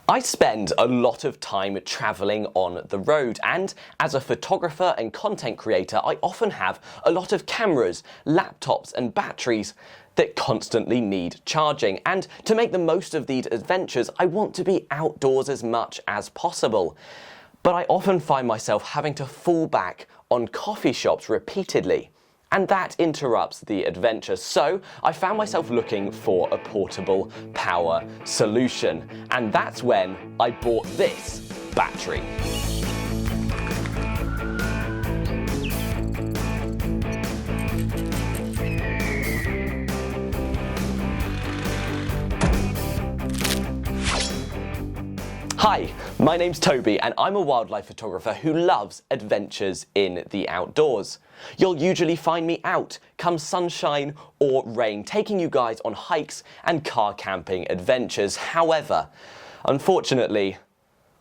I spend a lot of time traveling on the road, and as a photographer and content creator, I often have a lot of cameras, laptops and batteries that constantly need charging. And to make the most of these adventures, I want to be outdoors as much as possible. But I often find myself having to fall back on coffee shops repeatedly, and that interrupts the adventure. So I found myself looking for a portable power solution, and that's when I bought this battery. Hi, my name's Toby and I'm a wildlife photographer who loves adventures in the outdoors. You'll usually find me out, come sunshine or rain, taking you guys on hikes and car camping adventures. However, unfortunately,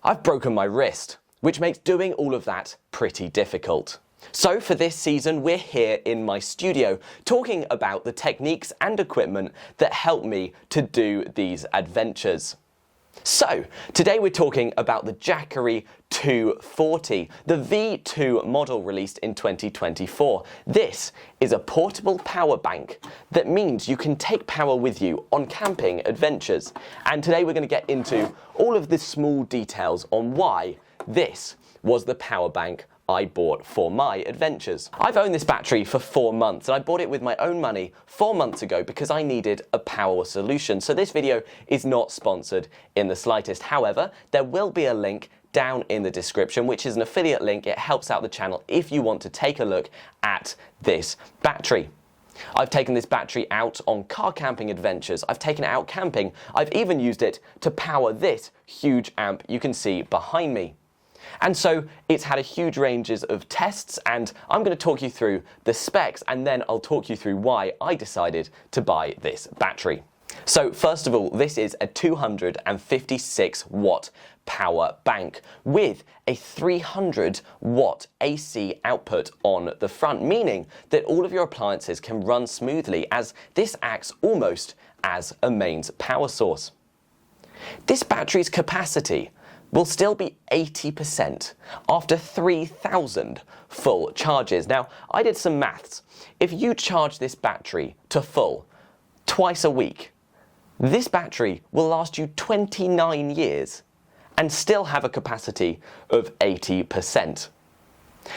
I've broken my wrist, which makes doing all of that pretty difficult. So for this season, we're here in my studio talking about the techniques and equipment that help me to do these adventures. So, today we're talking about the Jackery240, the V2 model released in 2024. This is a portable power bank that means you can take power with you on camping adventures. And today we're going to get into all of the small details on why this was the power bank I bought for my adventures. I've owned this battery for 4 months and I bought it with my own money 4 months ago because I needed a power solution. So this video is not sponsored in the slightest. However, there will be a link down in the description, which is an affiliate link. It helps out the channel if you want to take a look at this battery. I've taken this battery out on car camping adventures. I've taken it out camping. I've even used it to power this huge amp you can see behind me. And so it's had a huge ranges of tests, and I'm going to talk you through the specs and then I'll talk you through why I decided to buy this battery. So first of all, this is a 256 watt power bank with a 300 watt AC output on the front, meaning that all of your appliances can run smoothly as this acts almost as a mains power source. This battery's capacity will still be 80% after 3,000 full charges. Now, I did some maths. If you charge this battery to full twice a week, this battery will last you 29 years and still have a capacity of 80%.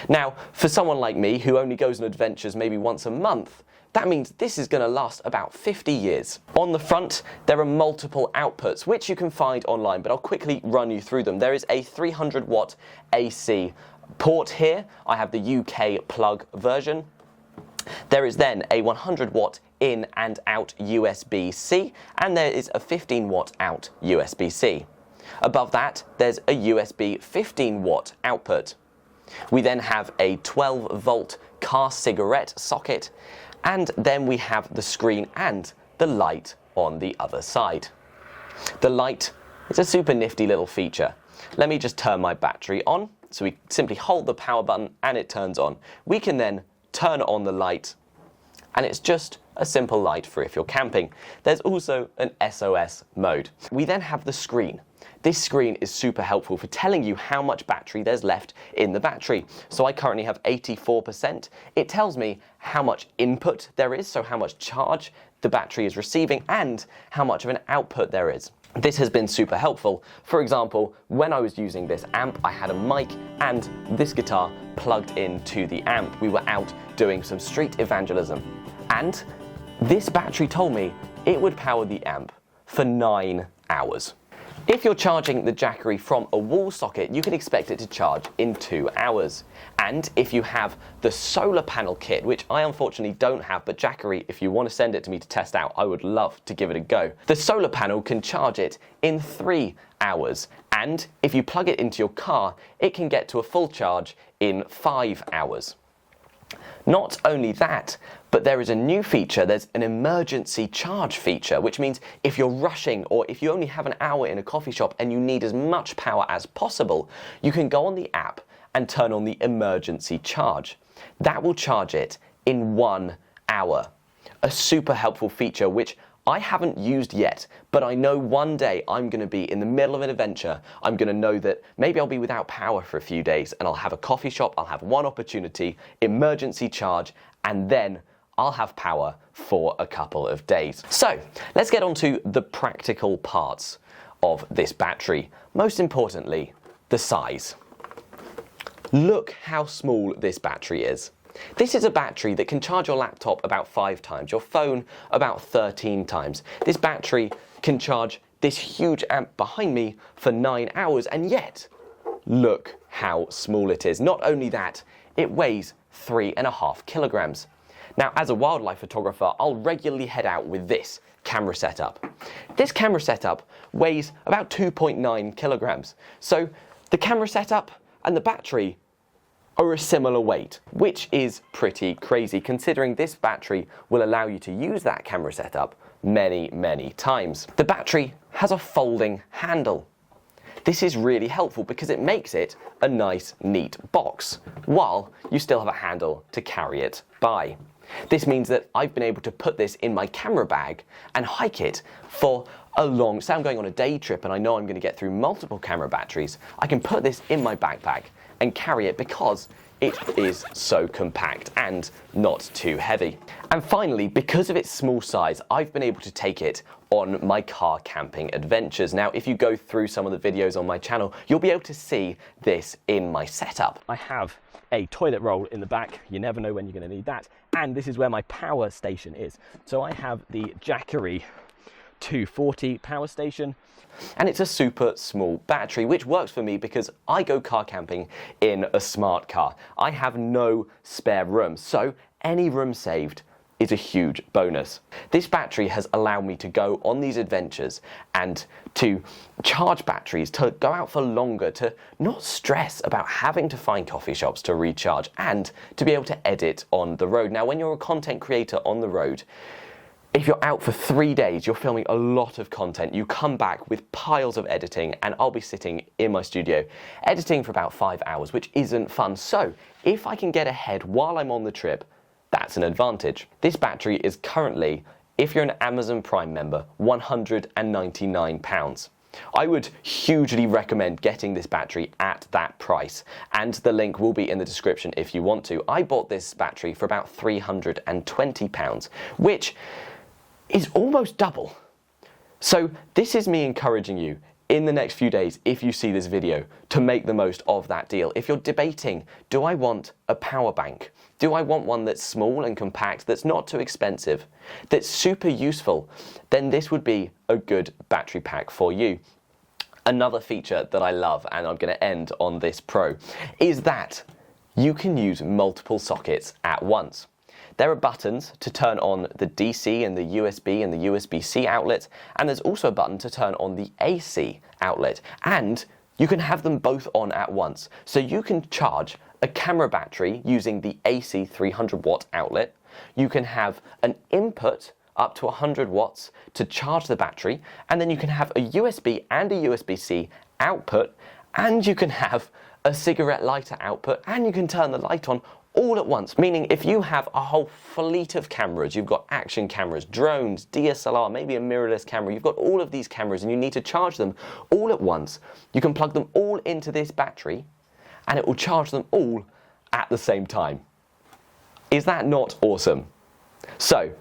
Now, for someone like me who only goes on adventures maybe once a month, that means this is going to last about 50 years. On the front, there are multiple outputs, which you can find online, but I'll quickly run you through them. There is a 300 watt AC port here. I have the UK plug version. There is then a 100 watt in and out USB-C, and there is a 15 watt out USB-C. Above that, there's a USB 15 watt output. We then have a 12 volt car cigarette socket, and then we have the screen and the light on the other side. The light is a super nifty little feature. Let me just turn my battery on. So we simply hold the power button and it turns on. We can then turn on the light, and it's just a simple light for if you're camping. There's also an SOS mode. We then have the screen. This screen is super helpful for telling you how much battery there's left in the battery. So I currently have 84%. It tells me how much input there is, so how much charge the battery is receiving, and how much of an output there is. This has been super helpful. For example, when I was using this amp, I had a mic and this guitar plugged into the amp. We were out doing some street evangelism, and this battery told me it would power the amp for 9 hours. If you're charging the Jackery from a wall socket, you can expect it to charge in 2 hours. And if you have the solar panel kit, which I unfortunately don't have, but Jackery, if you want to send it to me to test out, I would love to give it a go. The solar panel can charge it in 3 hours. And if you plug it into your car, it can get to a full charge in 5 hours. Not only that, but there is a new feature. There's an emergency charge feature, which means if you're rushing or if you only have an hour in a coffee shop and you need as much power as possible, you can go on the app and turn on the emergency charge. That will charge it in 1 hour. A super helpful feature which I haven't used yet, but I know one day I'm going to be in the middle of an adventure. I'm going to know that maybe I'll be without power for a few days and I'll have a coffee shop, I'll have one opportunity, emergency charge, and then I'll have power for a couple of days. So let's get on to the practical parts of this battery. Most importantly, the size. Look how small this battery is. This is a battery that can charge your laptop about 5 times, your phone about 13 times. This battery can charge this huge amp behind me for 9 hours, and yet, look how small it is. Not only that, it weighs 3.5 kilograms. Now, as a wildlife photographer, I'll regularly head out with this camera setup. This camera setup weighs about 2.9 kilograms. So the camera setup and the battery are a similar weight, which is pretty crazy considering this battery will allow you to use that camera setup many, many times. The battery has a folding handle. This is really helpful because it makes it a nice, neat box, while you still have a handle to carry it by. This means that I've been able to put this in my camera bag and hike it for a long, say I'm going on a day trip and I know I'm going to get through multiple camera batteries, I can put this in my backpack and carry it because it is so compact and not too heavy. And finally, because of its small size, I've been able to take it on my car camping adventures. Now, if you go through some of the videos on my channel, you'll be able to see this in my setup. I have a toilet roll in the back. You never know when you're going to need that. And this is where my power station is. So I have the Jackery240 power station. And it's a super small battery, which works for me because I go car camping in a smart car. I have no spare room, so any room saved is a huge bonus. This battery has allowed me to go on these adventures and to charge batteries, to go out for longer, to not stress about having to find coffee shops to recharge, and to be able to edit on the road. Now, when you're a content creator on the road, if you're out for 3 days, you're filming a lot of content, you come back with piles of editing, and I'll be sitting in my studio editing for about 5 hours, which isn't fun. So if I can get ahead while I'm on the trip, that's an advantage. This battery is currently, if you're an Amazon Prime member, £199. I would hugely recommend getting this battery at that price, and the link will be in the description if you want to. I bought this battery for about £320, which is almost double. So this is me encouraging you in the next few days, if you see this video, to make the most of that deal. If you're debating, do I want a power bank? Do I want one that's small and compact, that's not too expensive, that's super useful? Then this would be a good battery pack for you. Another feature that I love, and I'm going to end on this pro, is that you can use multiple sockets at once. There are buttons to turn on the DC and the USB and the USB-C outlet, and there's also a button to turn on the AC outlet, and you can have them both on at once. So you can charge a camera battery using the AC 300 watt outlet. You can have an input up to 100 watts to charge the battery, and then you can have a USB and a USB-C output, and you can have a cigarette lighter output, and you can turn the light on all at once, meaning if you have a whole fleet of cameras, you've got action cameras, drones, DSLR, maybe a mirrorless camera, you've got all of these cameras and you need to charge them all at once, you can plug them all into this battery and it will charge them all at the same time. Is that not awesome? So,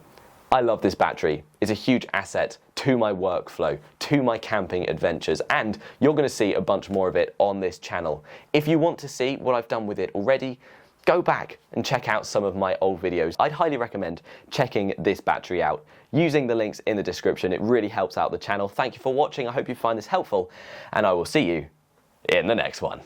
I love this battery. It's a huge asset to my workflow, to my camping adventures, and you're going to see a bunch more of it on this channel. If you want to see what I've done with it already, go back and check out some of my old videos. I'd highly recommend checking this battery out using the links in the description. It really helps out the channel. Thank you for watching. I hope you find this helpful, and I will see you in the next one.